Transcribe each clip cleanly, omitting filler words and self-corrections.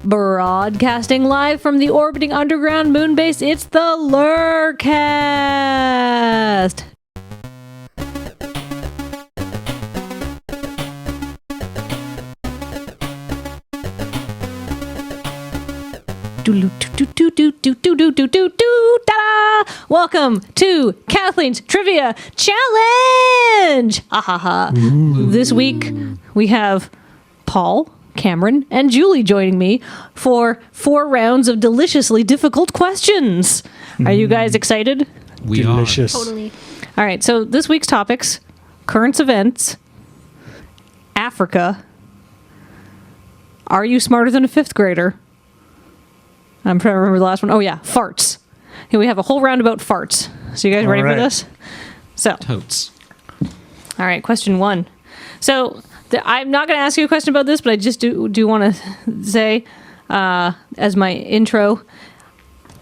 Broadcasting live from the orbiting underground moon base, it's the LRRcast. Welcome to Kathleen's Trivia Challenge. This week we have Paul, Cameron, and Julie joining me for 4 rounds of deliciously difficult questions. Are you guys excited? We Delicious. are. Totally. All right, so this week's topics: current events, Africa, are you smarter than a 5th grader? I'm trying to remember the last one. Oh yeah, farts. Here we have a whole round about farts. So you guys ready for this? So, Totes. all right, question 1. So I'm not going to ask you a question about this, but I just do want to say, as my intro,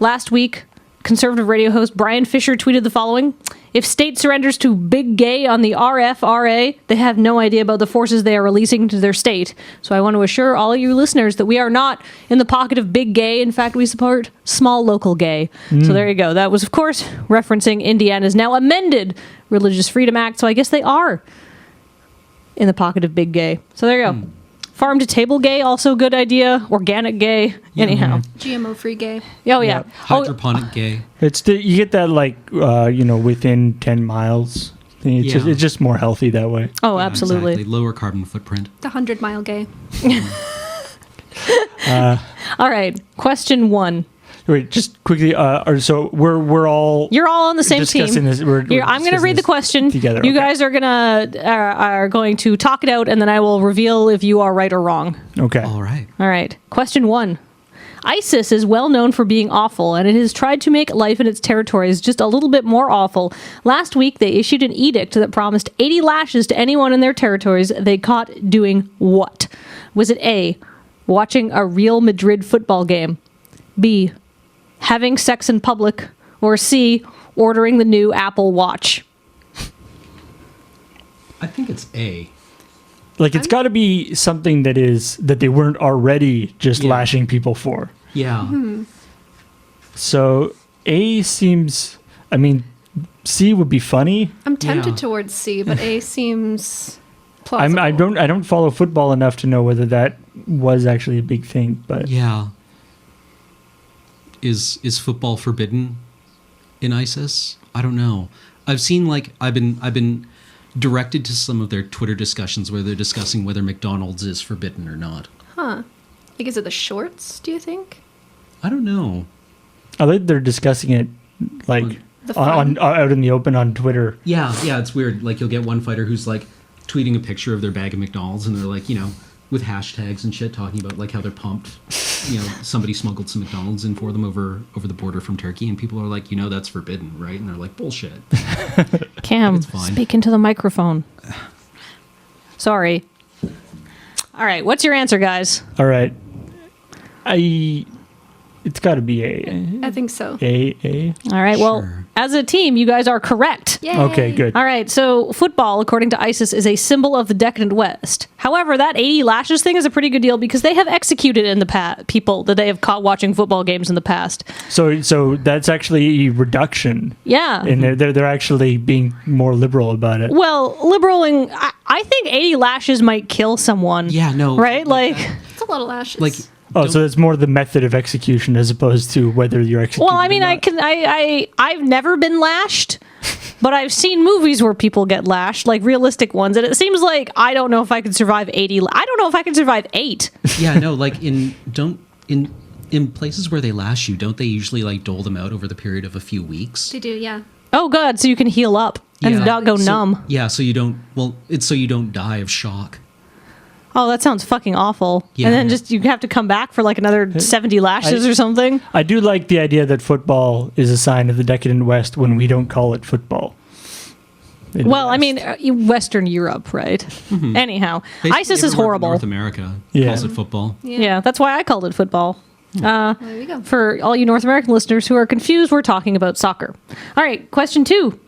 last week, conservative radio host Brian Fisher tweeted the following: if state surrenders to Big Gay on the RFRA, they have no idea about the forces they are releasing to their state. So I want to assure all of you listeners that we are not in the pocket of Big Gay. In fact, we support small local gay. So there you go. That was, of course, referencing Indiana's now amended Religious Freedom Act. So I guess they are in the pocket of Big Gay. So there you go. Farm to table gay, also good idea. Organic gay. Anyhow. GMO-free gay. Oh, yeah. Hydroponic gay. It's you get that within 10 miles. It's just more healthy that way. Oh, Yeah, absolutely. Exactly. Lower carbon footprint. The 100-mile gay. All right. Question 1. Wait, just quickly. So we're all You're all on the same discussing team. this. I'm going to read the question. together. You Okay. guys are going to talk it out, and then I will reveal if you are right or wrong. Okay. All right. All right. Question 1. ISIS is well known for being awful, and it has tried to make life in its territories just a little bit more awful. Last week, they issued an edict that promised 80 lashes to anyone in their territories they caught doing what? Was it A, watching a Real Madrid football game, B, having sex in public, or C, ordering the new Apple Watch? I think it's A. It's got to be something that they weren't already just lashing people for. Yeah. So A seems. I mean, C would be funny. I'm tempted Yeah. towards C, but A seems plausible. I don't follow football enough to know whether that was actually a big thing, but Yeah. Is football forbidden in ISIS? I don't know. I've seen I've been directed to some of their Twitter discussions where they're discussing whether McDonald's is forbidden or not. Huh. Is it the shorts, do you think? I don't know. I think they're discussing it The on fun. out in the open on Twitter. Yeah, it's weird. You'll get one fighter who's tweeting a picture of their bag of McDonald's, and they're with hashtags and shit talking about how they're pumped. Somebody smuggled some McDonald's in for them over the border from Turkey, and people are like, that's forbidden, right? And they're like, bullshit. Cam, It's fine. speak into the microphone. Sorry. All right, what's your answer, guys? All right, it's got to be A. I think so. A. All right, well, Sure. as a team, you guys are correct. Yay. Okay, good. All right, so football, according to ISIS, is a symbol of the decadent West. However, that 80 lashes thing is a pretty good deal because they have executed in the past people that they have caught watching football games in the past. So that's actually a reduction, Yeah. and they're actually being more liberal about it. Well, liberaling, I think 80 lashes might kill someone. Yeah, no. Right? It's a lot of lashes. Oh, so it's more the method of execution as opposed to whether you're executing. Well, I mean, or not. I've never been lashed, but I've seen movies where people get lashed, like realistic ones, and it seems like I don't know if I could survive 80. I don't know if I could survive 8. Yeah, no, in places where they lash you, don't they usually dole them out over the period of a few weeks? They do, yeah. Oh, God, so you can heal up and Yeah. not go numb. Yeah, so you don't. Well, it's so you don't die of shock. Oh, that sounds fucking awful. Yeah. And then just you have to come back for another 70 lashes or something. I do like the idea that football is a sign of the decadent West when we don't call it football. in the Well, I West. mean, Western Europe, right? Anyhow, Basically, ISIS is everywhere horrible. North America Yeah. calls it football. Yeah, that's why I called it football. There you go. For all you North American listeners who are confused, we're talking about soccer. All right, question 2.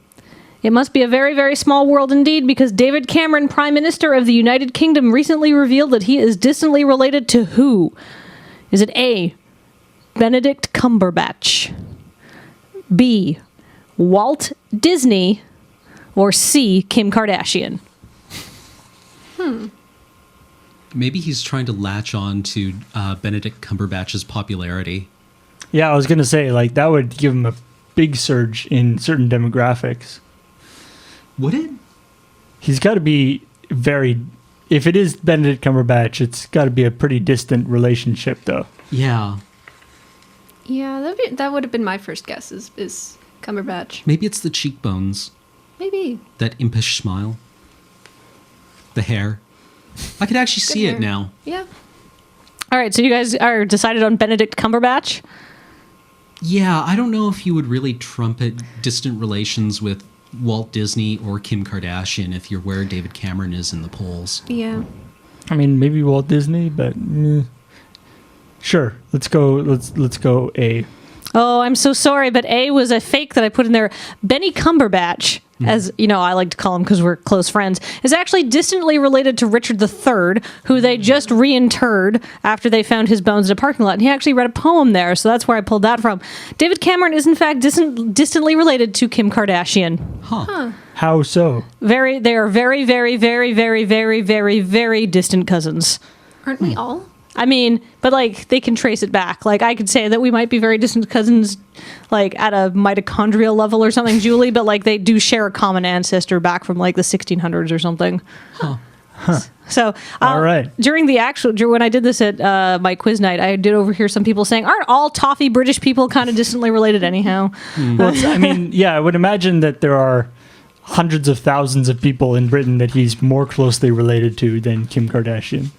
It must be a very, very small world indeed, because David Cameron, Prime Minister of the United Kingdom, recently revealed that he is distantly related to who? Is it A, Benedict Cumberbatch, B, Walt Disney, or C, Kim Kardashian? Maybe he's trying to latch on to Benedict Cumberbatch's popularity. Yeah, I was going to say, like, that would give him a big surge in certain demographics. Would it? He's got to be very... If it is Benedict Cumberbatch, it's got to be a pretty distant relationship, though. Yeah. Yeah, that would have been my first guess, is Cumberbatch. Maybe it's the cheekbones. Maybe. That impish smile. The hair. I could actually see hair. it now. Yeah. All right, so you guys are decided on Benedict Cumberbatch? Yeah, I don't know if you would really trumpet distant relations with Walt Disney or Kim Kardashian if you're where David Cameron is in the polls. Yeah. I mean, maybe Walt Disney, but... Sure, let's go A. Oh, I'm so sorry, but A was a fake that I put in there. Benny Cumberbatch, as you know, I like to call him because we're close friends, is actually distantly related to Richard III, who they just reinterred after they found his bones in a parking lot. And he actually read a poem there, so that's where I pulled that from. David Cameron is in fact distantly related to Kim Kardashian. Huh. How so? They are very, very, very, very, very, very, very distant cousins. Aren't we all? I mean, but like they can trace it back. Like I could say that we might be very distant cousins, like at a mitochondrial level or something, Julie. But like they do share a common ancestor back from like the 1600s or something. Huh. So, All right. During when I did this at my quiz night, I did overhear some people saying, "Aren't all toffee British people kind of distantly related anyhow?" Well, I mean, yeah, I would imagine that there are hundreds of thousands of people in Britain that he's more closely related to than Kim Kardashian.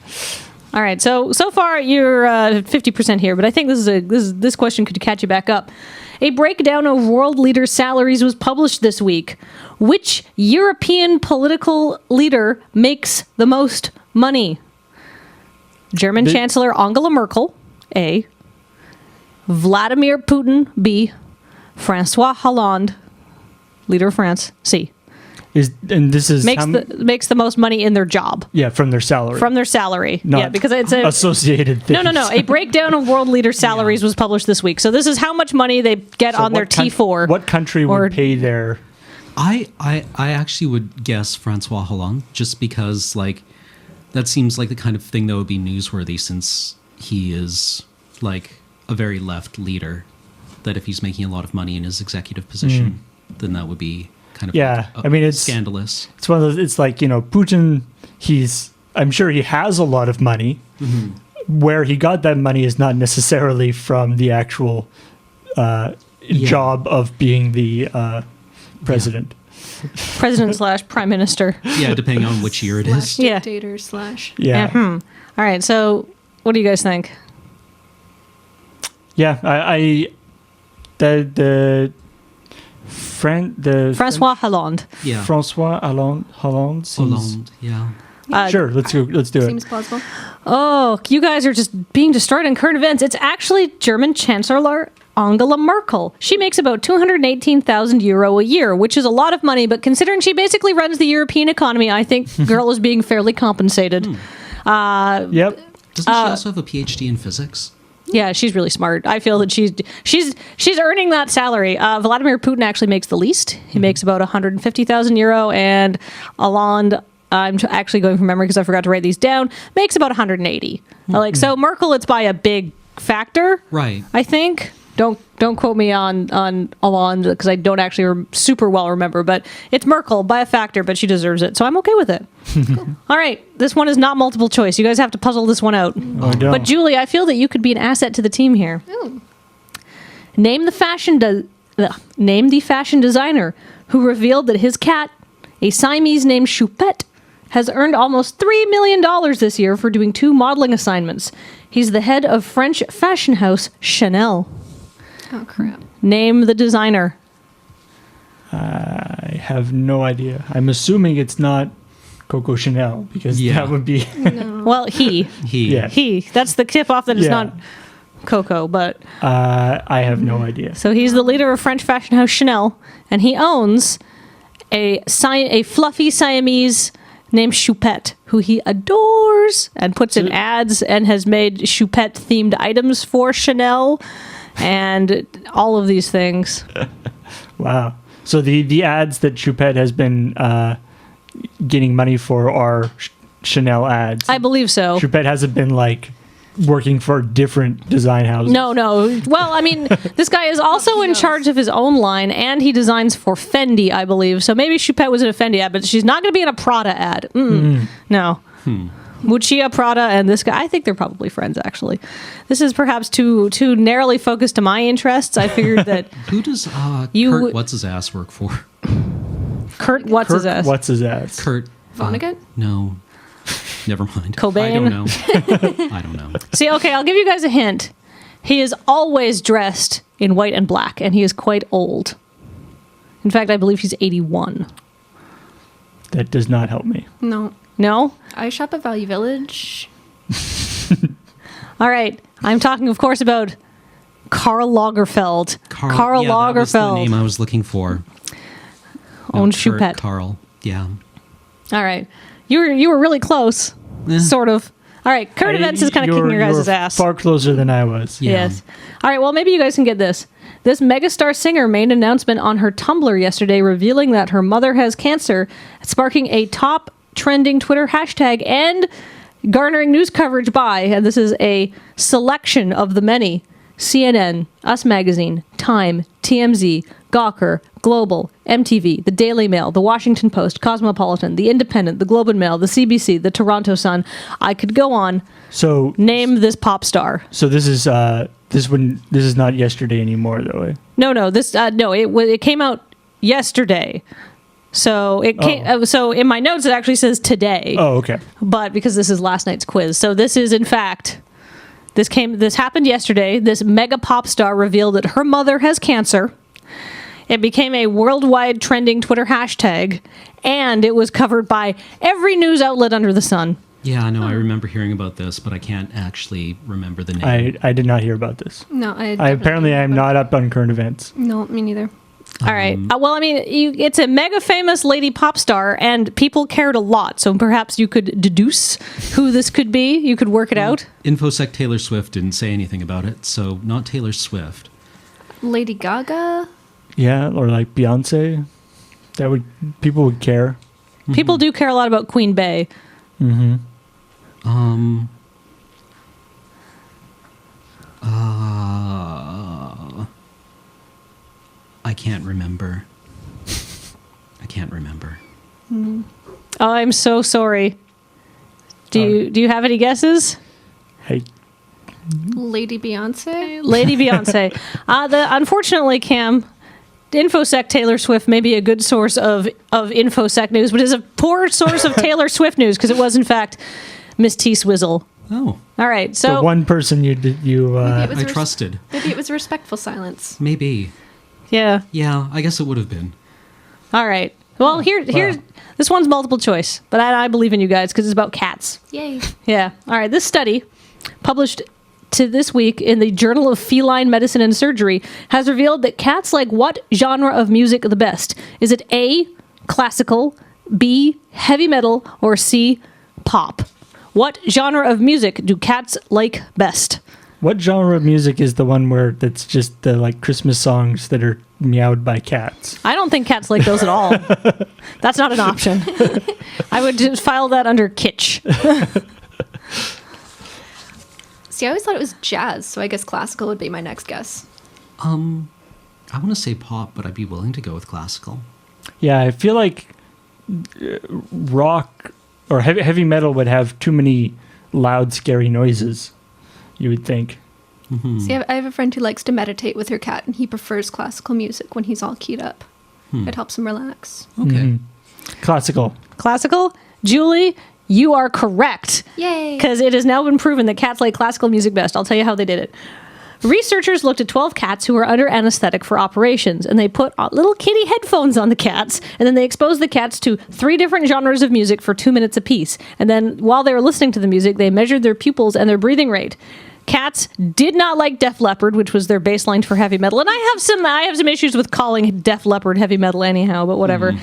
All right, so far you're 50% here, but I think this question could catch you back up. A breakdown of world leaders' salaries was published this week. Which European political leader makes the most money? German Chancellor Angela Merkel, A. Vladimir Putin, B. Francois Hollande, leader of France, C. This is Makes the most money in their job. Yeah, from their salary. From their salary. Not yeah, because it's a associated things. No. A breakdown of world leader salaries was published this week. So this is how much money they get on their T4. What country would pay their... I actually would guess Francois Hollande, just because like that seems like the kind of thing that would be newsworthy, since he is like a very left leader. That if he's making a lot of money in his executive position, then that would be kind of I mean, it's scandalous. It's one of those. It's like, Putin. I'm sure he has a lot of money. Mm-hmm. Where he got that money is not necessarily from the actual job of being the president. President / prime minister. Yeah, depending on which year it is. Yeah. Dictator / Yeah. All right. So, what do you guys think? Yeah, Francois Hollande. Yeah. Francois Hollande. Hollande. Yeah. Sure, let's do it. Seems plausible. Oh, you guys are just being destroyed on current events. It's actually German Chancellor Angela Merkel. She makes about 218,000 euro a year, which is a lot of money, but considering she basically runs the European economy, I think girl is being fairly compensated. Yep. Doesn't she also have a PhD in physics? Yeah, she's really smart. I feel that she's earning that salary. Vladimir Putin actually makes the least. He makes about 150,000 euro, and Hollande, I'm actually going from memory because I forgot to write these down, makes about 180. So Merkel, it's by a big factor, right? I think. Don't quote me on Hollande because I don't actually super well remember, but it's Merkel by a factor, but she deserves it, so I'm okay with it. Cool. All right, this one is not multiple choice. You guys have to puzzle this one out. But Julie, I feel that you could be an asset to the team here. Ooh. Name the fashion designer who revealed that his cat, a Siamese named Choupette, has earned almost $3 million this year for doing 2 modeling assignments. He's the head of French fashion house Chanel. Oh, crap. Name the designer. I have no idea. I'm assuming it's not Coco Chanel, because that would be... No. Well, he. Yeah. He. That's the tip-off that it's not Coco, but... I have no idea. So he's the leader of French fashion house Chanel, and he owns a fluffy Siamese named Choupette, who he adores and puts in ads and has made Choupette-themed items for Chanel and all of these things. Wow. So the ads that Choupette has been getting money for are Chanel ads. I believe so. Choupette hasn't been like working for different design houses. No. Well, I mean, this guy is also in charge of his own line, and he designs for Fendi, I believe. So maybe Choupette was in a Fendi ad, but she's not going to be in a Prada ad. No. Muccia, Prada, and this guy, I think they're probably friends, actually. This is perhaps too narrowly focused to my interests. I figured that... Who does Kurt What's-His-Ass work for? Kurt What's-His-Ass? What's his ass? Kurt... Vonnegut? No. Never mind. Cobain? I don't know. See, okay, I'll give you guys a hint. He is always dressed in white and black, and he is quite old. In fact, I believe he's 81. That does not help me. No. No? I shop at Value Village. All right. I'm talking, of course, about Karl Lagerfeld. Karl yeah, Lagerfeld. That was the name I was looking for. Owned Kurt Choupette. Karl. Yeah. All right. You were really close. Sort of. All right. Current events is kind of kicking your guys' ass. Far closer than I was. Yeah. Yes. All right. Well, maybe you guys can get this. This megastar singer made an announcement on her Tumblr yesterday revealing that her mother has cancer, sparking a top trending Twitter hashtag and garnering news coverage by, and this is a selection of the many, CNN, Us Magazine, Time, TMZ, Gawker, Global, MTV, The Daily Mail, The Washington Post, Cosmopolitan, The Independent, The Globe and Mail, The CBC, The Toronto Sun. I could go on. So name this pop star. So this is not yesterday anymore, though. Eh? No. It came out yesterday. So it came. So in my notes, it actually says today. Oh, okay. But because this is last night's quiz, so this is in fact. This happened yesterday. This mega pop star revealed that her mother has cancer. It became a worldwide trending Twitter hashtag, and it was covered by every news outlet under the sun. Yeah, I know. I remember hearing about this, but I can't actually remember the name. I did not hear about this. No, apparently I'm not up on current events. No, me neither. All right. Well, I mean, it's a mega famous lady pop star, and people cared a lot. So perhaps you could deduce who this could be. You could work it out. InfoSec Taylor Swift didn't say anything about it, so not Taylor Swift. Lady Gaga? Yeah, or like Beyonce. People would care. People do care a lot about Queen Bey. Mm-hmm. I can't remember. Oh, I'm so sorry. Do you have any guesses? Hey, Lady Beyonce? Lady Beyonce. Unfortunately, Cam, InfoSec Taylor Swift may be a good source of InfoSec news, but is a poor source of Taylor Swift news because it was, in fact, Miss T. Swizzle. Oh. All right. So the one person I trusted. Maybe it was a respectful silence. Maybe. Yeah. Yeah, I guess it would have been. All right. Well, here's this one's multiple choice, but I believe in you guys because it's about cats. Yay. Yeah. All right. This study, published to this week in the Journal of Feline Medicine and Surgery, has revealed that cats like what genre of music the best? Is it A, classical, B, heavy metal, or C, pop? What genre of music do cats like best? What genre of music is the one where that's just the like Christmas songs that are meowed by cats? I don't think cats like those at all. That's not an option. I would just file that under kitsch. See, I always thought it was jazz, so I guess classical would be my next guess. I want to say pop, but I'd be willing to go with classical. Yeah, I feel like rock or heavy metal would have too many loud, scary noises, you would think. Mm-hmm. See, I have a friend who likes to meditate with her cat, and he prefers classical music when he's all keyed up. It helps him relax. Okay. Mm-hmm. Classical. Julie, you are correct. Yay! Because it has now been proven that cats like classical music best. I'll tell you how they did it. Researchers looked at 12 cats who were under anesthetic for operations, and they put little kitty headphones on the cats, and then they exposed the cats to 3 different genres of music for 2 minutes apiece. And then while they were listening to the music, they measured their pupils and their breathing rate. Cats did not like Def Leppard, which was their baseline for heavy metal. And I have some issues with calling Def Leppard heavy metal anyhow, but whatever.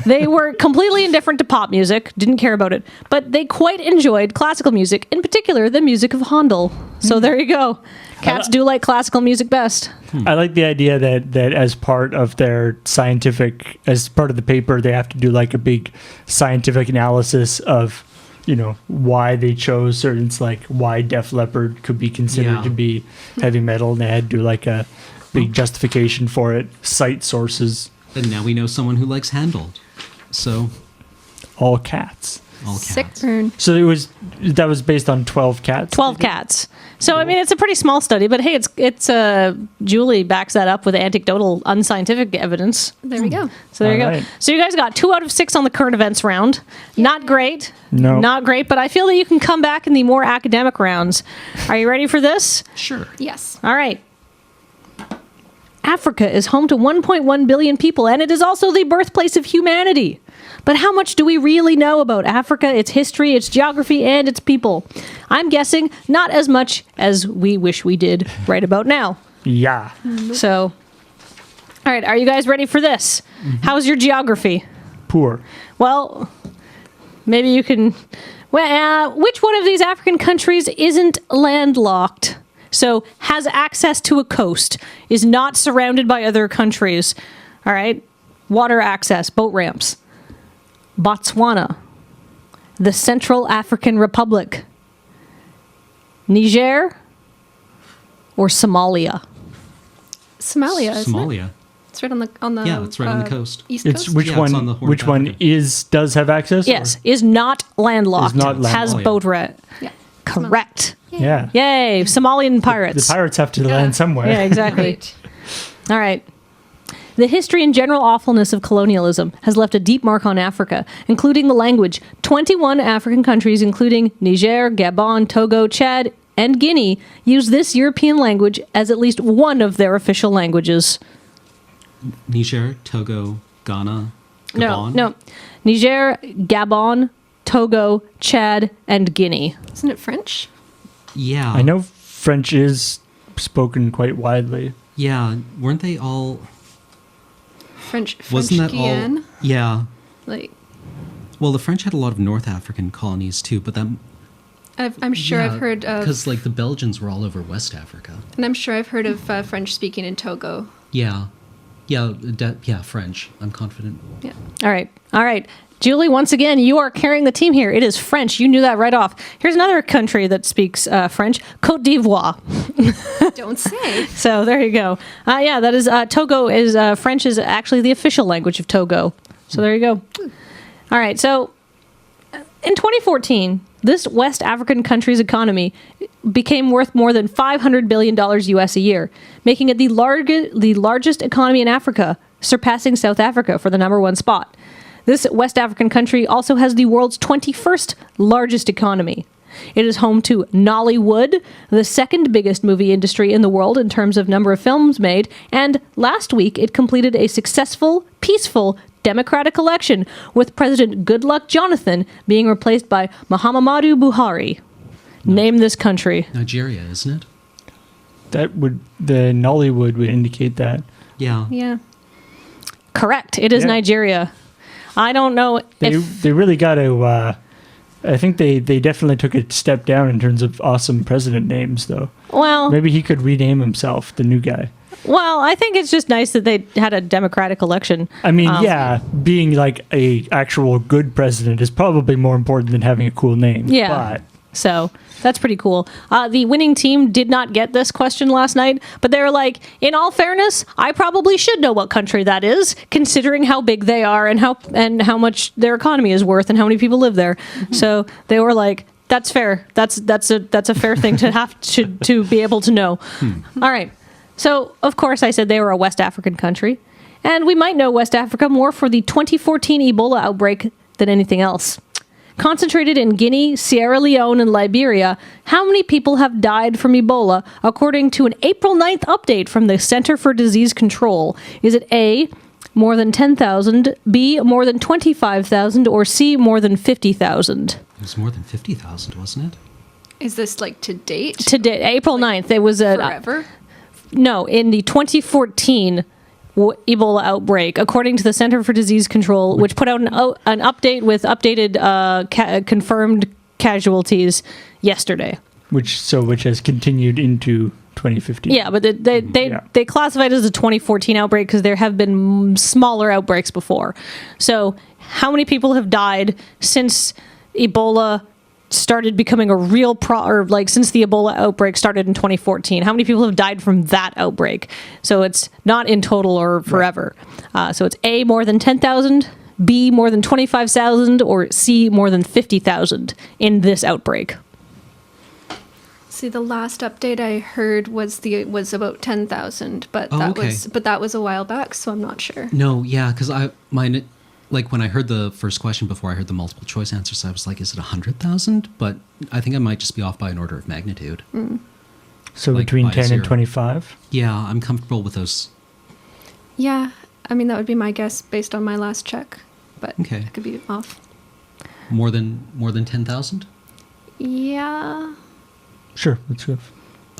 They were completely indifferent to pop music, didn't care about it, but they quite enjoyed classical music, in particular the music of Handel. So there you go. Cats do like classical music best. I like the idea that as part of their scientific, as part of the paper, they have to do like a big scientific analysis of, why they chose certain, like why Def Leppard could be considered to be heavy metal, and they had to do like a big justification for it, cite sources. And now we know someone who likes Handel. So All cats. Sick burn. So that was based on 12 cats? 12 cats. So, I mean, it's a pretty small study, but hey, it's Julie backs that up with anecdotal, unscientific evidence. There we go. So there you All go. right. So you guys got 2 out of 6 on the current events round. Not great. No. Not great, but I feel that you can come back in the more academic rounds. Are you ready for this? sure. Yes. All right. Africa is home to 1.1 billion people, and it is also the birthplace of humanity. But how much do we really know about Africa, its history, its geography, and its people? I'm guessing not as much as we wish we did right about now. Yeah. So, all right, are you guys ready for this? How's your geography? Poor. Well, maybe you can... which one of these African countries isn't landlocked? So, has access to a coast, is not surrounded by other countries. All right? Water access, boat ramps. Botswana, the Central African Republic, Niger, or Somalia? Somalia, isn't it? Somalia. It's right on the Yeah, it's right on the coast. East It's coast. which Yeah, it's on the one? Horn Which of one Africa. does have access? Yes, or- is not landlocked. Is not landlocked. Has Oh, yeah. boat ramp. Yeah. Correct. Yeah. Yay, Somalian pirates. The pirates have to land somewhere. Yeah, exactly. Right. All right. The history and general awfulness of colonialism has left a deep mark on Africa, including the language. 21 African countries, including Niger, Gabon, Togo, Chad, and Guinea, use this European language as at least one of their official languages. Niger, Togo, Ghana, Gabon. No. Niger, Gabon, Togo, Chad, and Guinea. Isn't it French? Yeah. I know French is spoken quite widely. Yeah. Weren't they all... French Wasn't that Guyane. all... Yeah. Like, Well, the French had a lot of North African colonies too, but that... I'm sure I've heard of, Because, like, the Belgians were all over West Africa. and I'm sure I've heard of French speaking in Togo. Yeah. Yeah, French. I'm confident. Yeah. All right. Julie, once again, you are carrying the team here. It is French. You knew that right off. Here's another country that speaks French, Côte d'Ivoire. Don't say. So there you go. Yeah, that is Togo is French is actually the official language of Togo. So there you go. All right. So in 2014, this West African country's economy became worth more than $500 billion US a year, making it the largest economy in Africa, surpassing South Africa for the #1 spot. This West African country also has the world's 21st largest economy. It is home to Nollywood, the second biggest movie industry in the world in terms of number of films made, and last week it completed a successful, peaceful, democratic election, with President Goodluck Jonathan being replaced by Muhammadu Buhari. Name this country. Nigeria, isn't it? The Nollywood would indicate that. Yeah. Yeah. Correct. It is Yeah. Nigeria. I don't know if... They really got to. I think they definitely took a step down in terms of awesome president names, though. Well, Maybe he could rename himself, the new guy. I think it's just nice that they had a democratic election. I mean, yeah, being like a actual good president is probably more important than having a cool name. Yeah. But So that's pretty cool. The winning team did not get this question last night, but they were like, in all fairness, I probably should know what country that is, considering how big they are and how much their economy is worth and how many people live there. So they were like, that's fair. That's a fair thing to have to be able to know. All right. So of course I said they were a West African country, and we might know West Africa more for the 2014 Ebola outbreak than anything else. Concentrated in Guinea, Sierra Leone, and Liberia, how many people have died from Ebola, according to an April 9th update from the Center for Disease Control? Is it A, more than 10,000, B, more than 25,000, or C, more than 50,000? It was more than 50,000, wasn't it? Is this like to date? Today, April 9th, it was Forever? No, in the 2014 Ebola outbreak, according to the Center for Disease Control, which put out an update with updated confirmed casualties yesterday. Which has continued into 2015. Yeah, but they classified it as a 2014 outbreak because there have been smaller outbreaks before. So how many people have died since Ebola started becoming a real since the Ebola outbreak started in 2014? How many people have died from that outbreak? So it's not in total or forever. So it's A, more than 10,000, B, more than 25,000, or C, more than 50,000 in this outbreak. See, the last update I heard was about 10,000, but that was a while back, so I'm not sure. No, yeah, because when I heard the first question before I heard the multiple choice answers, I was like, is it 100,000? But I think I might just be off by an order of magnitude. So Like between by 10 0. and 25? Yeah, I'm comfortable with those. Yeah, I mean, that would be my guess based on my last check, but Okay. I could be off. More than 10,000? Yeah. Sure, let's go.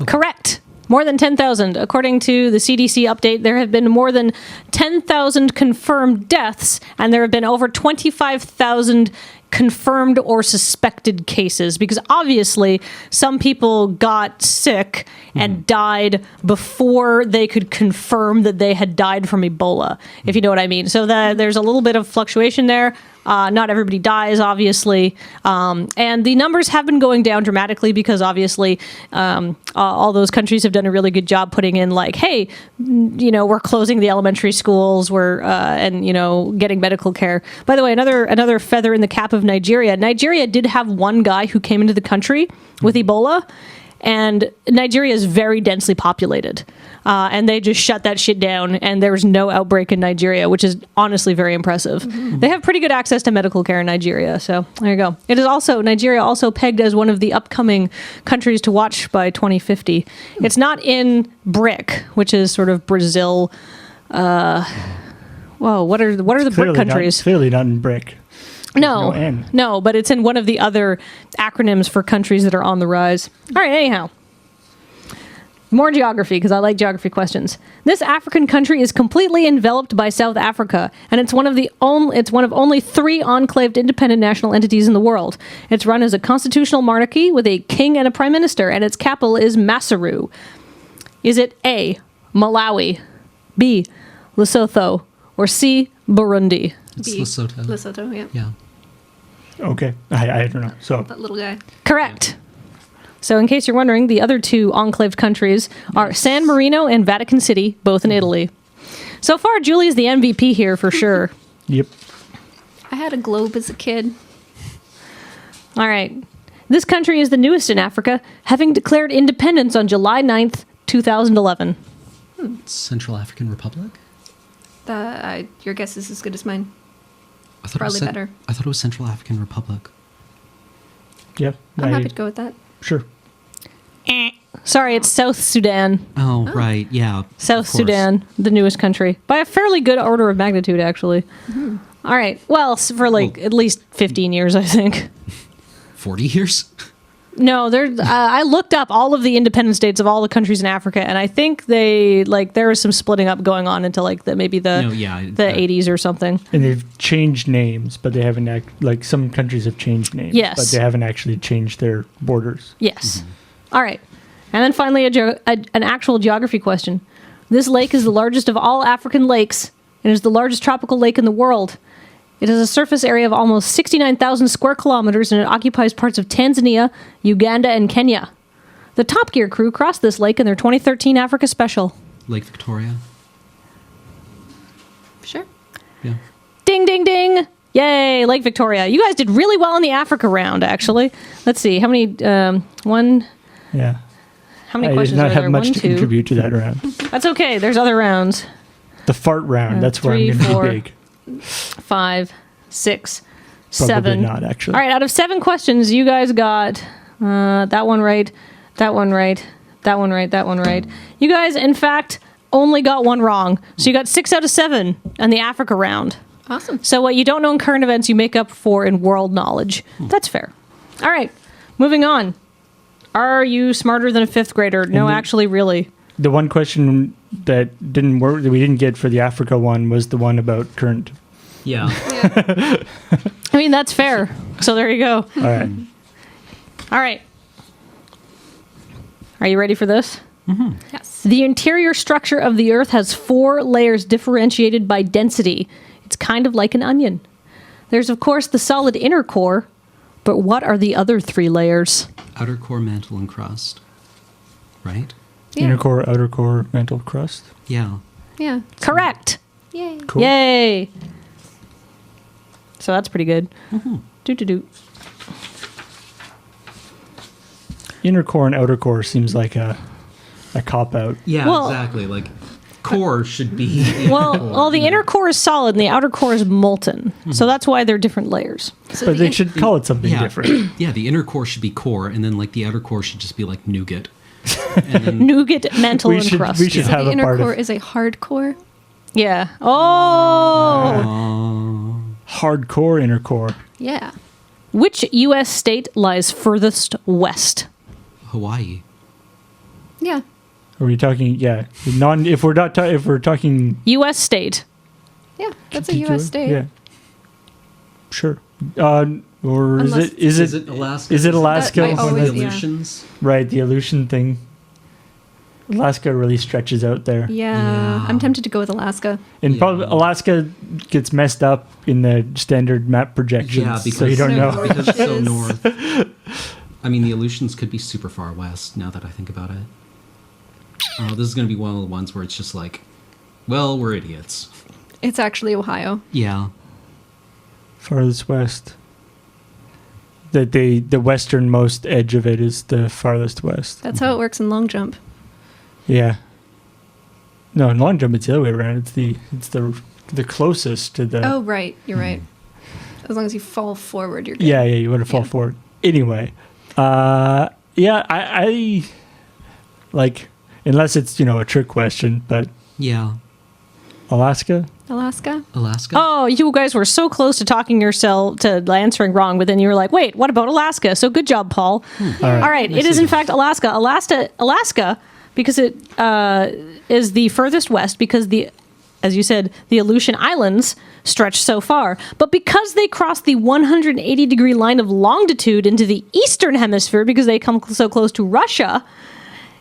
Correct. More than 10,000. According to the CDC update, there have been more than 10,000 confirmed deaths, and there have been over 25,000 confirmed or suspected cases, because obviously some people got sick and died before they could confirm that they had died from Ebola, if you know what I mean. So there's a little bit of fluctuation there. Not everybody dies, obviously. And the numbers have been going down dramatically because obviously all those countries have done a really good job putting in like, hey, we're closing the elementary schools, and getting medical care. By the way, another feather in the cap of Nigeria. Nigeria did have one guy who came into the country with Ebola, and Nigeria is very densely populated. And they just shut that shit down, and there was no outbreak in Nigeria, which is honestly very impressive. Mm-hmm. They have pretty good access to medical care in Nigeria, so there you go. It is also, Nigeria also pegged as one of the upcoming countries to watch by 2050. It's not in BRIC, which is sort of Brazil. What are the BRIC countries? Clearly not in BRIC. No, but it's in one of the other acronyms for countries that are on the rise. All right, anyhow. More geography, because I like geography questions. This African country is completely enveloped by South Africa, and it's one of only 3 enclaved independent national entities in the world. It's run as a constitutional monarchy with a king and a prime minister, and its capital is Maseru. Is it A, Malawi, B, Lesotho, or C, Burundi? It's B. Lesotho. Lesotho, yeah. Yeah. Okay, I don't know. So That little guy. Correct. So in case you're wondering, the other 2 enclaved countries are San Marino and Vatican City, both in Italy. So far, Julie's the MVP here for sure. Yep. I had a globe as a kid. All right. This country is the newest in Africa, having declared independence on July 9th, 2011. Central African Republic? Your guess is as good as mine. I thought Probably better. I thought it was Central African Republic. Yep. I'm happy to go with that. Sure. Sorry, it's South Sudan. Oh, right. Yeah. South of course. Sudan, the newest country. By a fairly good order of magnitude, actually. Mm-hmm. All right. Well, for at least 15 years, I think. 40 years? No, I looked up all of the independent states of all the countries in Africa, and I think there is some splitting up going on into the 80s or something. And they've changed names, but they haven't some countries have changed names. Yes. But they haven't actually changed their borders. Yes. Mm-hmm. All right. And then finally, an actual geography question. This lake is the largest of all African lakes and is the largest tropical lake in the world. It has a surface area of almost 69,000 square kilometers, and it occupies parts of Tanzania, Uganda, and Kenya. The Top Gear crew crossed this lake in their 2013 Africa special. Lake Victoria? Sure. Yeah. Ding, ding, ding. Yay, Lake Victoria. You guys did really well in the Africa round, actually. Let's see. How many? Yeah. How many I did questions not are have there? much 1, to 2. contribute to that round. That's okay. There's other rounds. The fart round. That's where 3, I'm going to 4, be big. 5, 6, Probably 7. not, actually. All right, out of 7 questions, you guys got that one right, that one right, that one right, that one right. You guys, in fact, only got 1 wrong. So you got 6 out of 7 on the Africa round. Awesome. So what you don't know in current events, you make up for in world knowledge. That's fair. All right, moving on. Are you smarter than a fifth grader? No, then- actually, really. The one question that didn't work, that we didn't get for the Africa one, was the one about current. Yeah. Yeah. I mean, that's fair. So there you go. All right. All right. Are you ready for this? Yes. The interior structure of the Earth has 4 layers differentiated by density. It's kind of like an onion. There's, of course, the solid inner core, but what are the other 3 layers? Outer core, mantle, and crust. Right? Yeah. Inner core, outer core, mantle, crust. Yeah. Yeah. Correct. Yay. Cool. Yay. So that's pretty good. Do. Inner core and outer core seems like a cop out. Yeah, Well- exactly. Like, core should be... Well, the inner core is solid and the outer core is molten. So that's why they're different layers. So But the they should call it something Yeah. different. Yeah, the inner core should be core, and then, like, the outer core should just be, like, nougat. And then, Nougat, mantle, and crust. we should so have the a inner part core of is a hard core. Yeah. Oh. hardcore inner core. Yeah. Which U.S. state lies furthest west? Hawaii. Yeah. Are we talking? Yeah, if we're not if we're talking U.S. state. Yeah. That's a U.S. state. Yeah, sure. Or Unless- is Is it it Alaska? is it Alaska? That might One of the always- yeah. Aleutians? Right, the Aleutian thing. Alaska really stretches out there, Yeah. Yeah. I'm tempted to go with Alaska. and Yeah. probably Alaska gets messed up in the standard map projections. Yeah, because so you don't No. know. because it's so Yes. north. I mean, the Aleutians could be super far west, now that I think about it. Oh, this is going to be one of the ones where it's just like, well, we're idiots. It's actually Ohio. Yeah. Farthest west. That the westernmost edge of it is the farthest west. That's how it works in long jump. Yeah. No, in long jump it's the other way around. It's the closest to the. Oh, right. You're right. As long as you fall forward, you're good. Yeah, you want to fall Yeah. forward. Anyway, yeah, I like, unless it's a trick question, but Yeah. Alaska. Alaska? Alaska? Oh, you guys were so close to talking yourself to answering wrong, but then you were like, wait, what about Alaska? So good job, Paul. All All right, it is in fact Alaska. Alaska, because it is the furthest west, because as you said, the Aleutian Islands stretch so far. But because they cross the 180-degree line of longitude into the eastern hemisphere, because they come so close to Russia,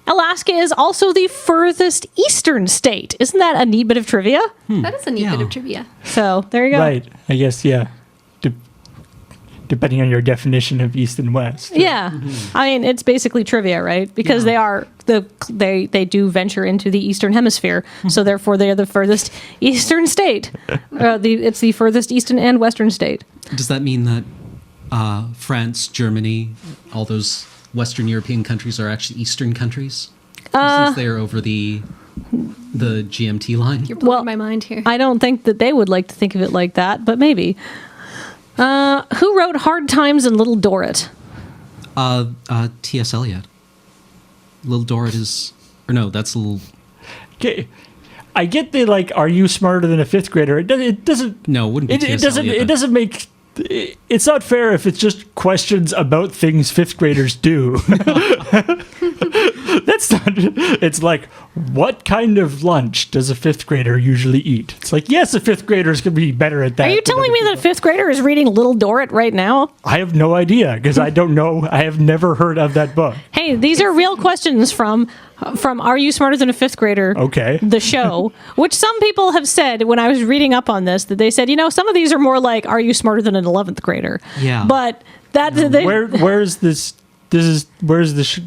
Alaska is also the furthest eastern state. Isn't that a neat bit of trivia? That is a neat bit Yeah. of trivia. So there you go. Right. I guess, yeah. Depending on your definition of east and west. Yeah, I mean it's basically trivia, right? Because Yeah. they do venture into the eastern hemisphere, so therefore they are the furthest eastern state. It's the furthest eastern and western state. Does that mean that France, Germany, all those Western European countries are actually Eastern countries? Since they are over the GMT line? You're blowing Well, my mind here. I don't think that they would like to think of it like that, but maybe. Who wrote Hard Times and Little Dorrit? T.S. Eliot. Little Dorrit is... Or no, that's Little... Okay. I get the are you smarter than a fifth grader? It doesn't. No, it wouldn't be It T.S. doesn't. Eliot, It but- doesn't make. It's not fair if it's just questions about things fifth graders do. That's not. It's like, what kind of lunch does a fifth grader usually eat? It's like, yes, a fifth grader is going to be better at that. Are you than telling other me that a people. fifth grader is reading Little Dorrit right now? I have no idea because I don't know. I have never heard of that book. Hey, these are real questions from Are You Smarter Than a Fifth Grader? Okay. The show, which some people have said when I was reading up on this, that they said, some of these are more like, are you smarter than an 11th grader? Yeah. But that Where's this? Where's this?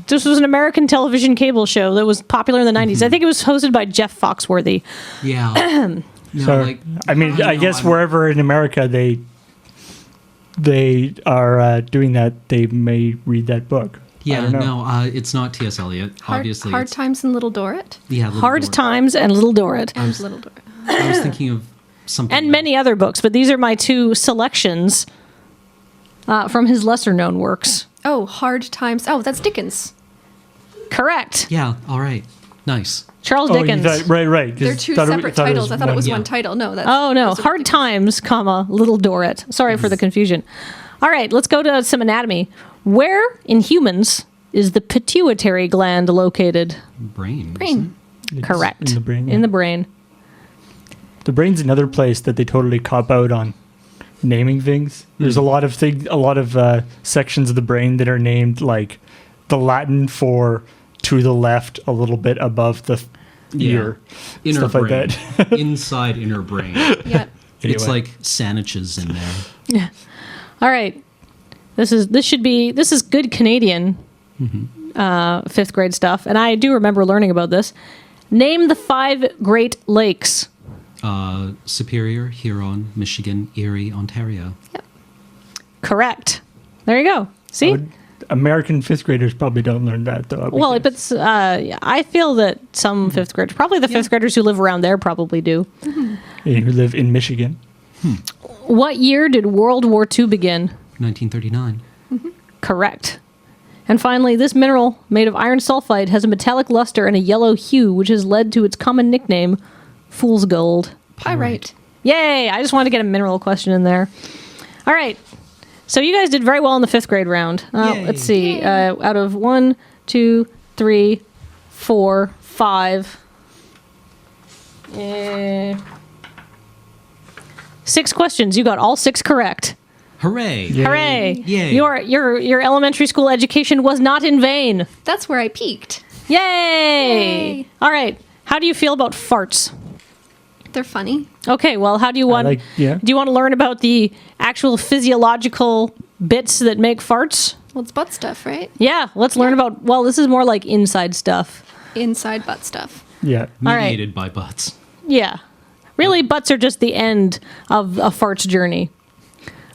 this was an American television cable show that was popular in the 90s. I think it was hosted by Jeff Foxworthy. Yeah. No, So, I mean, I guess wherever in America they are doing that, they may read that book. I Yeah, don't know. no, it's not T.S. Eliot. Obviously, Hard it's- Times and Little Dorrit? Yeah, Little Hard Dorrit. Times and Little Dorrit. Little Dorrit. I was thinking of something. And many other books, but these are my two selections from his lesser-known works. Oh, Hard Times. Oh, that's Dickens. Correct. Yeah, all right. Nice. Charles Oh, you Dickens. thought, right. 'cause They're two thought it- separate thought titles. I thought it was yeah. one title. No, that's. Oh no, those are Hard Dickens. Times, comma, Little Dorrit. Sorry for the confusion. All right, let's go to some anatomy. Where in humans is the pituitary gland located? Brain. Brain. It's Correct. In the brain. In the brain. The brain's another place that they totally cop out on naming things. There's a lot of sections of the brain that are named like the Latin for to the left, a little bit above the ear, Inner stuff brain. like that. Inside inner brain. Yep. It's Anyway. like sandwiches in there. Yeah. All right. This is good Canadian fifth grade stuff, and I do remember learning about this. Name the 5 Great Lakes. Superior, Huron, Michigan, Erie, Ontario. Correct. There you go. See? American fifth graders probably don't learn that though. Well, but I feel that some fifth graders, probably the fifth graders who live around there, probably do. who live in Michigan. What year did World War II begin? 1939. Correct. And finally, this mineral, made of iron sulfide, has a metallic luster and a yellow hue, which has led to its common nickname, fool's gold. Pyrite. Yay! I just wanted to get a mineral question in there. All right. So you guys did very well in the fifth grade round. Yay. Let's see. Yay. Out of 1, 2, 3, 4, 5. 6 questions. You got all 6 correct. Hooray! Yeah. Hooray! Yay. Your elementary school education was not in vain. That's where I peaked. Yay! Yay. All right. How do you feel about farts? They're funny. Okay, well, how do you want? yeah. Do you want to learn about the actual physiological bits that make farts? Well, it's butt stuff, right? Yeah, let's learn about. Well, this is more like inside stuff. Inside butt stuff. Yeah. All right. Mediated by butts. Yeah, really, butts are just the end of a fart's journey.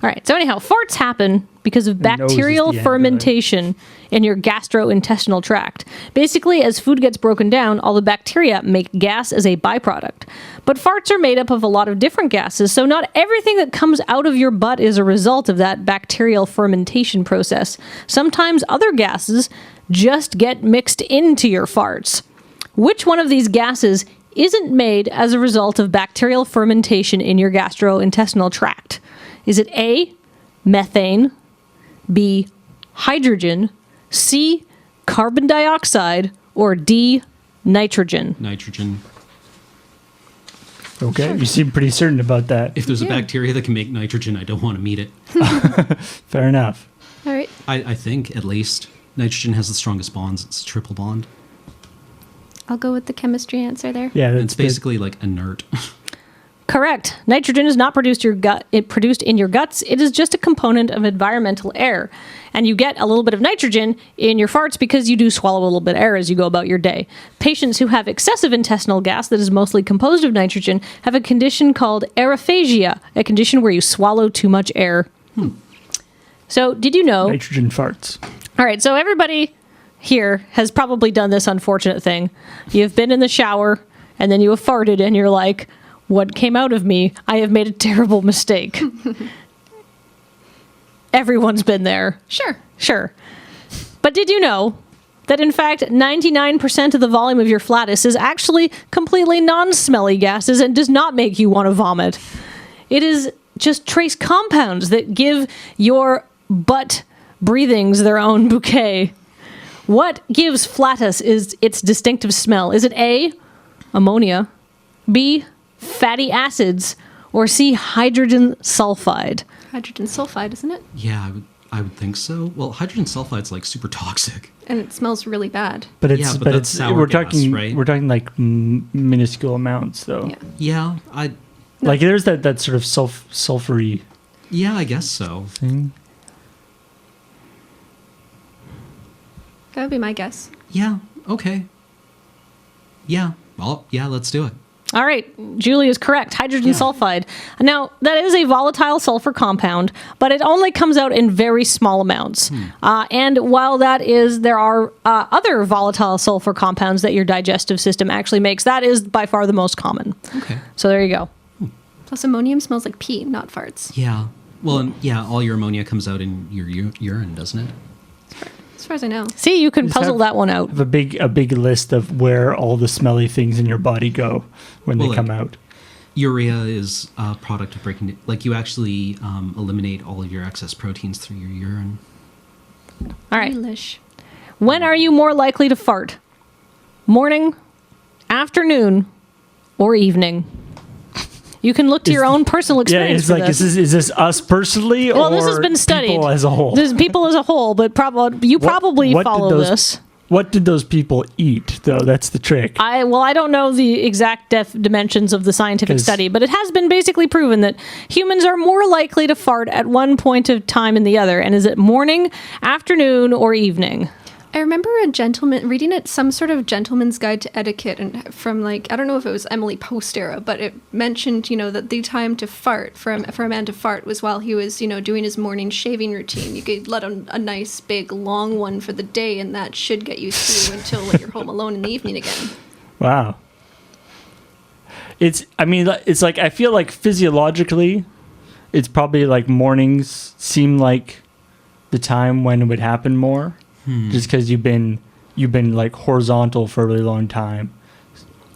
All right. So anyhow, farts happen because of nose is bacterial the end, fermentation in your gastrointestinal tract. Basically, as food gets broken down, all the bacteria make gas as a byproduct. But farts are made up of a lot of different gases, so not everything that comes out of your butt is a result of that bacterial fermentation process. Sometimes other gases just get mixed into your farts. Which one of these gases isn't made as a result of bacterial fermentation in your gastrointestinal tract? Is it A, methane, B, hydrogen, C, carbon dioxide, or D, nitrogen? Nitrogen. Okay. You seem pretty certain about that. If there's a bacteria that can make nitrogen, I don't want to meet it. Fair enough. All right. I think, at least, nitrogen has the strongest bonds. It's a triple bond. I'll go with the chemistry answer there. Yeah, And that's it's basically like inert. Correct. Nitrogen is not produced produced in your guts. It is just a component of environmental air. And you get a little bit of nitrogen in your farts because you do swallow a little bit of air as you go about your day. Patients who have excessive intestinal gas that is mostly composed of nitrogen have a condition called aerophagia, a condition where you swallow too much air. So, did you know? nitrogen farts. All right, so everybody here has probably done this unfortunate thing. You've been in the shower and then you have farted and you're like, what came out of me? I have made a terrible mistake. Everyone's been there. Sure. But did you know that in fact 99% of the volume of your flatus is actually completely non-smelly gases and does not make you want to vomit? It is just trace compounds that give your butt breathings their own bouquet. What gives flatus its distinctive smell? Is it A, ammonia, B, fatty acids, or C, hydrogen sulfide? Hydrogen sulfide, isn't it? Yeah, I would think so. Well, hydrogen sulfide's like super toxic. And it smells really bad. But it's Yeah, but but that's it's sour we're gas, talking right? we're talking like minuscule amounts though. Yeah. Yeah, Like there's that sort of sulfury I guess so. thing. That would be my guess. Yeah, okay. Yeah, well, yeah, let's do it. All right, Julie is correct. Hydrogen sulfide. Now, that is a volatile sulfur compound, but it only comes out in very small amounts. And while that is, there are other volatile sulfur compounds that your digestive system actually makes. That is by far the most common. Okay. So there you go. Plus, ammonium smells like pee, not farts. Yeah. Well, and yeah, all your ammonia comes out in your urine, doesn't it? As far as I know. See, you can Just puzzle have- that one out. Have a big list of where all the smelly things in your body go when Well, they come out. Urea is a product of breaking. Like you actually eliminate all of your excess proteins through your urine. All right. Delish. When are you more likely to fart? Morning, afternoon, or evening? You can look to your own personal experience. Yeah, it's like, is this us personally, or this has been studied. People as a whole? This is people as a whole, but you probably follow this. What did those people eat, though? That's the trick. I don't know the exact dimensions of the scientific study, but it has been basically proven that humans are more likely to fart at one point of time in the other. And is it morning, afternoon, or evening? I remember a gentleman reading it, some sort of gentleman's guide to etiquette, and from I don't know if it was Emily Post era, but it mentioned, that the time to fart for a man to fart was while he was, doing his morning shaving routine. You could let a nice big long one for the day, and that should get you through until you're home alone in the evening again. Wow. It's like, I feel like physiologically, it's probably like mornings seem like the time when it would happen more. Just because you've been like horizontal for a really long time.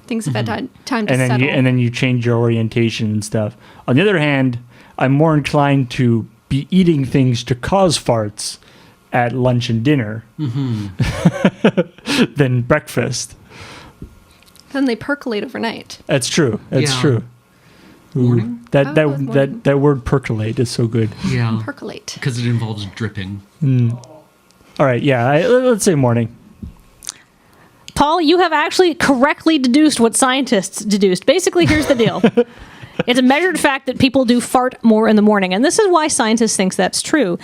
Things have had time to settle. And then you change your orientation and stuff. On the other hand, I'm more inclined to be eating things to cause farts at lunch and dinner than breakfast. Then they percolate overnight. That's true. That's true. Morning? That word percolate is so good. Yeah. Percolate. Because it involves dripping. All right, let's say morning. Paul, you have actually correctly deduced what scientists deduced. Basically, here's the deal. It's a measured fact that people do fart more in the morning, and this is why scientists think that's true.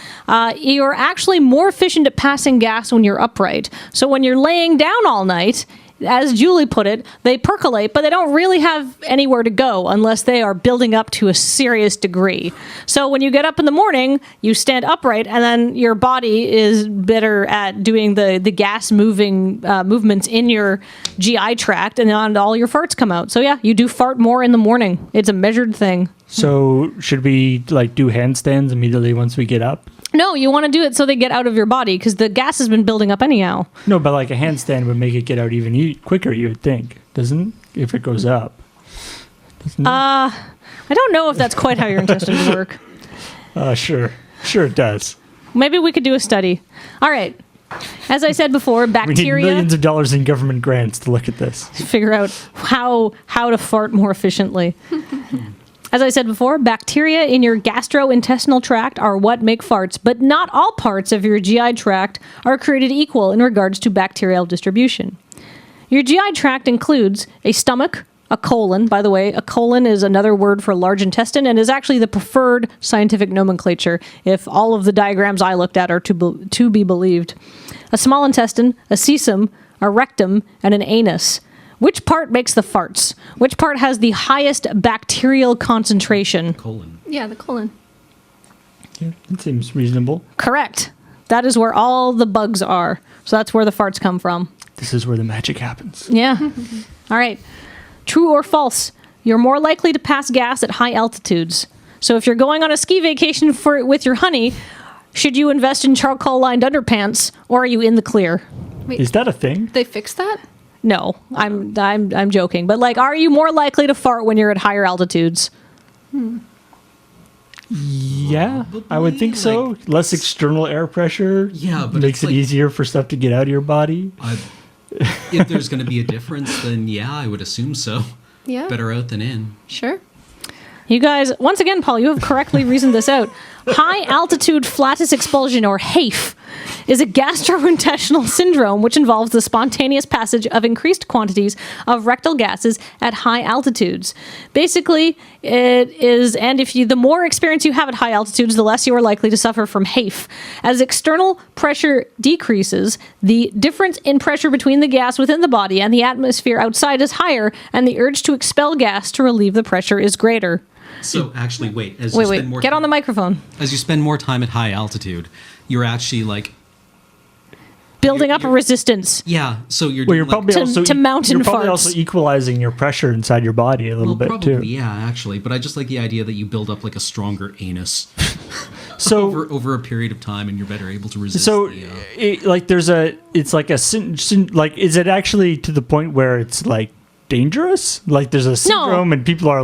You're actually more efficient at passing gas when you're upright. So when you're laying down all night, as Julie put it, they percolate, but they don't really have anywhere to go unless they are building up to a serious degree. So when you get up in the morning, you stand upright, and then your body is better at doing the gas movements in your GI tract, and then all your farts come out. So yeah, you do fart more in the morning. It's a measured thing. So should we do handstands immediately once we get up? No, you want to do it so they get out of your body because the gas has been building up anyhow. No, but like a handstand would make it get out even quicker, you would think, doesn't it? If it goes up. Doesn't it? I don't know if that's quite how your intestines work. Sure it does. Maybe we could do a study. All right. As I said before, bacteria... We need millions of dollars in government grants to look at this. Figure out how to fart more efficiently. As I said before, bacteria in your gastrointestinal tract are what make farts, but not all parts of your GI tract are created equal in regards to bacterial distribution. Your GI tract includes a stomach, a colon. By the way, a colon is another word for large intestine and is actually the preferred scientific nomenclature if all of the diagrams I looked at are to be believed. A small intestine, a cecum, a rectum, and an anus. Which part makes the farts? Which part has the highest bacterial concentration? Colon. Yeah, the colon. Yeah, it seems reasonable. Correct. That is where all the bugs are. So that's where the farts come from. This is where the magic happens. Yeah. All right. True or false? You're more likely to pass gas at high altitudes. So if you're going on a ski vacation with your honey, should you invest in charcoal-lined underpants, or are you in the clear? Wait, is that a thing? They fixed that? No, I'm joking. But are you more likely to fart when you're at higher altitudes? Yeah, I would think so. Less external air pressure. Yeah, but makes it easier for stuff to get out of your body. If there's going to be a difference, then yeah, I would assume so. Yeah. Better out than in. Sure. You guys, once again, Paul, you have correctly reasoned this out. High altitude flatus expulsion, or HAFE, is a gastrointestinal syndrome which involves the spontaneous passage of increased quantities of rectal gases at high altitudes. Basically, it is, and the more experience you have at high altitudes, the less you are likely to suffer from HAFE. As external pressure decreases, the difference in pressure between the gas within the body and the atmosphere outside is higher, and the urge to expel gas to relieve the pressure is greater. So actually, wait. Get on the microphone. As you spend more time at high altitude, you're actually building up a resistance. Yeah, so you're probably also to mountain you're probably farts. also equalizing your pressure inside your body a little bit probably, too. Yeah, actually, but I just like the idea that you build up a stronger anus. So over a period of time, and you're better able to resist. So, is it actually to the point where it's dangerous? There's a syndrome, and people are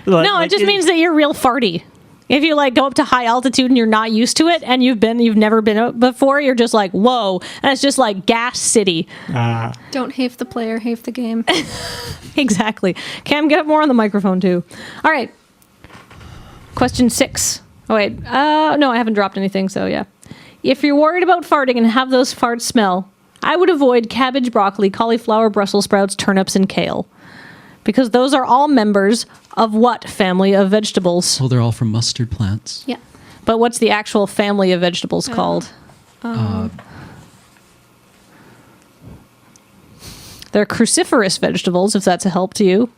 no, it just means that you're real farty. If you like go up to high altitude and you're not used to it and you've never been up before, you're just like, whoa. And it's just like gas city. Don't hate the player, hate the game. Exactly. Cam, get up more on the microphone too. All right. Question 6. Oh, wait. No, I haven't dropped anything, so yeah. If you're worried about farting and have those farts smell, I would avoid cabbage, broccoli, cauliflower, Brussels sprouts, turnips, and kale. Because those are all members of what family of vegetables? Oh, they're all from mustard plants. Yeah. But what's the actual family of vegetables called? They're cruciferous vegetables, if that's a help to you.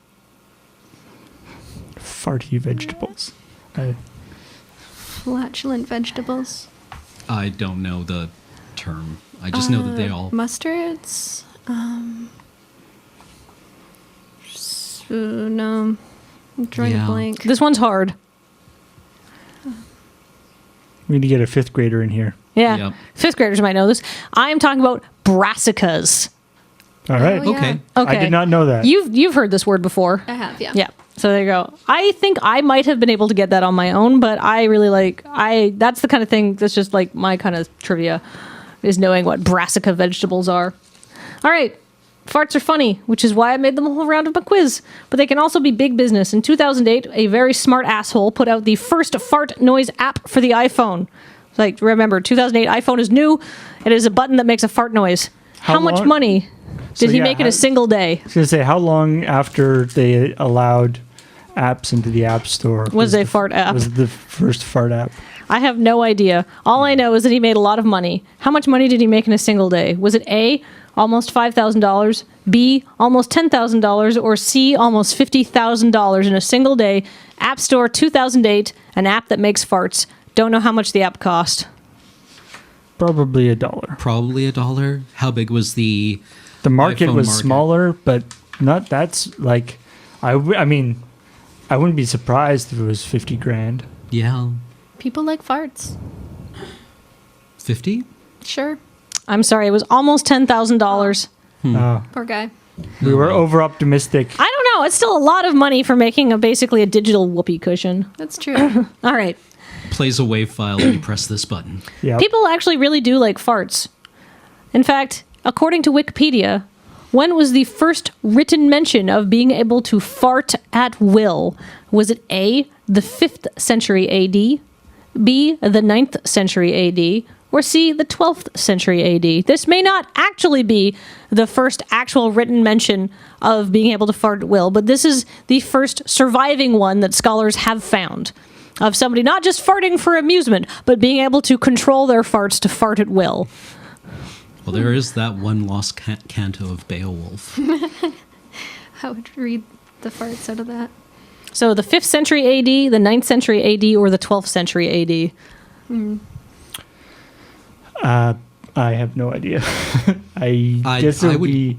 Farty vegetables. Flatulent vegetables. I don't know the term. I just know that they all... Mustards. No. I'm drawing a blank. This one's hard. We need to get a 5th grader in here. Yeah. Yep. 5th graders might know this. I am talking about brassicas. All right. Oh, yeah. Okay. Okay. I did not know that. You've heard this word before. I have, yeah. Yeah. So there you go. I think I might have been able to get that on my own, but I really that's the kind of thing that's just like my kind of trivia, is knowing what brassica vegetables are. All right. Farts are funny, which is why I made them a whole round of a quiz. But they can also be big business. In 2008, a very smart asshole put out the first fart noise app for the iPhone. Like, remember, 2008 iPhone is new. It is a button that makes a fart noise. How much long- money did So, he yeah, make in a single day? I was going to say, how long after they allowed apps into the App Store Was a fart app? Was the first fart app? I have no idea. All I know is that he made a lot of money. How much money did he make in a single day? Was it A, almost $5,000, B, almost $10,000, or C, almost $50,000 in a single day? App Store 2008, an app that makes farts. Don't know how much the app cost. Probably $1. Probably $1. How big was the... The market iPhone was market? smaller, but not that's like... I mean, I wouldn't be surprised if it was 50 grand. Yeah. People like farts. 50? Sure. I'm sorry, it was almost $10,000. Poor guy. We were over optimistic. I don't know. It's still a lot of money for making basically a digital whoopee cushion. That's true. All right. Plays a WAV file when you press this button. Yeah. People actually really do like farts. In fact, according to Wikipedia, when was the first written mention of being able to fart at will? Was it A, the 5th century AD, B, the 9th century AD, or C, the 12th century AD? This may not actually be the first actual written mention of being able to fart at will, but this is the first surviving one that scholars have found of somebody not just farting for amusement, but being able to control their farts to fart at will. Well, there is that one lost canto of Beowulf. I would read the farts out of that. So the 5th century AD, the 9th century AD, or the 12th century AD? I have no idea. I guess it would be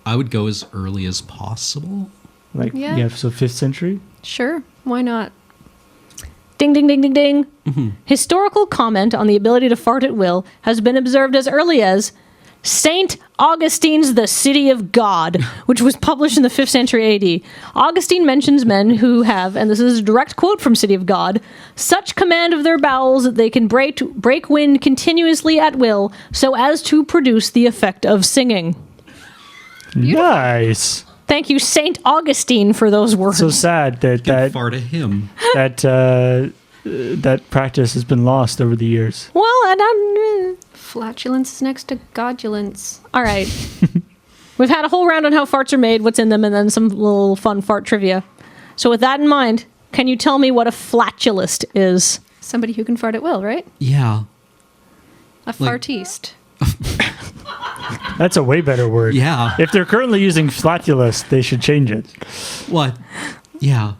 I would go as early as possible. like, Yeah. yeah, so 5th century? Sure. Why not? Ding, ding, ding, ding, ding. Historical comment on the ability to fart at will has been observed as early as Saint Augustine's The City of God, which was published in the 5th century AD. Augustine mentions men who have, and this is a direct quote from City of God, such command of their bowels that they can break wind continuously at will so as to produce the effect of singing. Nice. Thank you, Saint Augustine, for those words. So sad that Good fart at him. that practice has been lost over the years. Well, and I'm... Flatulence is next to godulence. All right. We've had a whole round on how farts are made, what's in them, and then some little fun fart trivia. So with that in mind, can you tell me what a flatulist is? Somebody who can fart at will, right? Yeah. A fartiste. That's a way better word. Yeah. If they're currently using flatulist, they should change it. What? Yeah.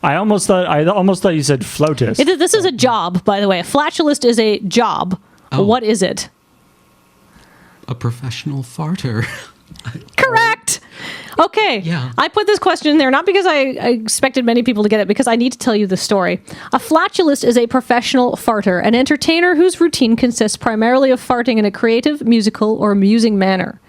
I almost thought you said flautist. This is a job, by the way. A flatulist is a job. Oh. What is it? A professional farter. Correct. Okay. Yeah. I put this question in there not because I expected many people to get it, because I need to tell you the story. A flatulist is a professional farter, an entertainer whose routine consists primarily of farting in a creative, musical, or amusing manner.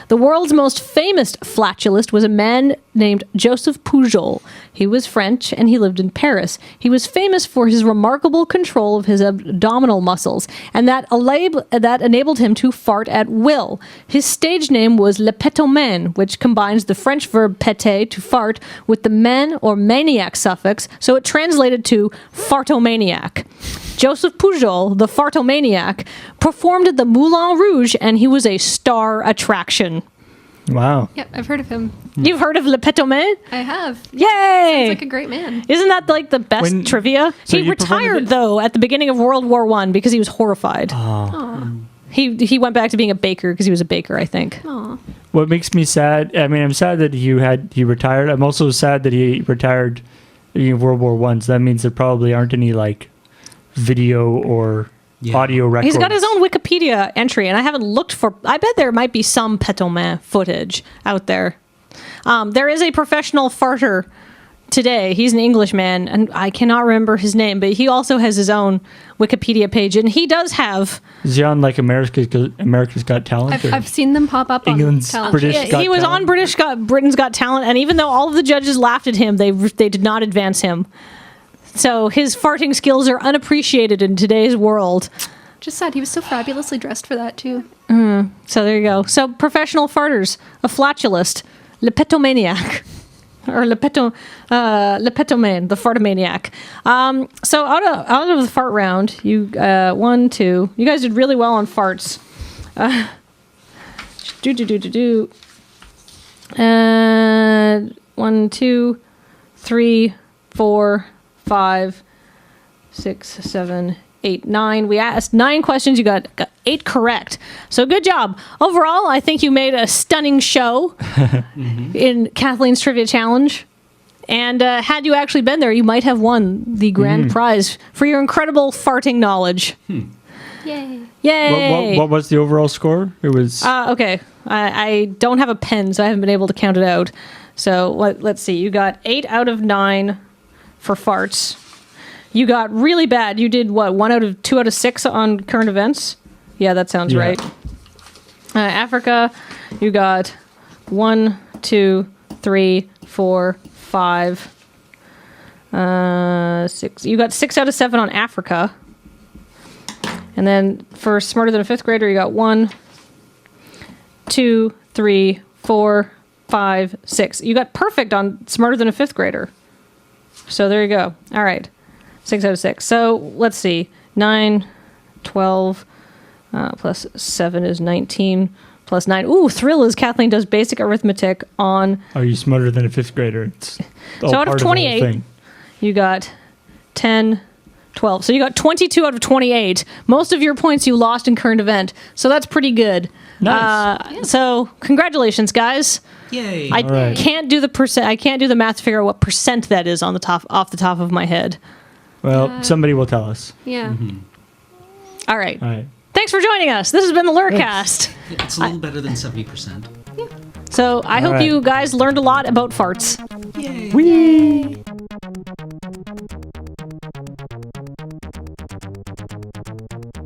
The world's most famous flatulist was a man named Joseph Pujol. He was French, and he lived in Paris. He was famous for his remarkable control of his abdominal muscles, and that enabled him to fart at will. His stage name was Le Pétomane, which combines the French verb péter, to fart, with the man or maniac suffix, so it translated to fartomaniac. Joseph Pujol, the fartomaniac, performed at the Moulin Rouge, and he was a star attraction. Wow. Yep, I've heard of him. You've heard of Le Pétomane? I have. Yay! Sounds like a great man. Isn't that like the best trivia? So He you performed retired it- though at the beginning of World War I because he was horrified. Aw. He went back to being a baker because he was a baker, I think. Aw. What makes me sad? I mean, I'm sad that he retired. I'm also sad that he retired in World War One. So that means there probably aren't any like video or audio records. He's got his own Wikipedia entry, and I haven't looked for. I bet there might be some Pétomane footage out there. There is a professional farter today. He's an Englishman, and I cannot remember his name, but he also has his own Wikipedia page, and he does have. Is he on like America's Got Talent? I've seen them pop up England's on talent. British shows. Yeah, Got he was Talent? on Britain's Got Talent, and even though all of the judges laughed at him, they did not advance him. So his farting skills are unappreciated in today's world. Just sad. He was so fabulously dressed for that too. So there you go. So professional farters, a flatulist, le pétomaniac, or le pétomane, the fartomaniac. So out of the fart round, you 1, 2. You guys did really well on farts. And 1, 2, 3, 4, 5, 6, 7, 8, 9. We asked 9 questions. You got 8 correct. So good job. Overall, I think you made a stunning show in Kathleen's Trivia Challenge. And had you actually been there, you might have won the grand prize for your incredible farting knowledge. Yay. Yay! What was the overall score? It was Okay. I don't have a pen, so I haven't been able to count it out. So let's see. You got 8 out of 9 for farts. You got really bad. You did what? 2 out of 6 on current events? Yeah, that sounds right. Africa, you got 1, 2, 3, 4, 5, 6. You got 6 out of 7 on Africa. And then for Smarter Than a Fifth Grader, you got 1, 2, 3, 4, 5, 6. You got perfect on Smarter Than a Fifth Grader. So there you go. All right. 6 out of 6. So let's see. 9, 12, plus 7 is 19, plus 9. Ooh, thrill is Kathleen does basic arithmetic on. Are you smarter than a 5th grader? It's all So out part of the whole 28, thing. you got 10, 12. So you got 22 out of 28. Most of your points you lost in current event. So that's pretty good. Nice. So congratulations, guys. Yay! I All right. can't do the percent. I can't do the math to figure out what percent that is on the top, off the top of my head. Well, somebody will tell us. Yeah. All right. All right. Thanks for joining us. This has been the LRRcast. It's a little better than 70%. So I hope right. you guys learned a lot about farts. Yay! Whee!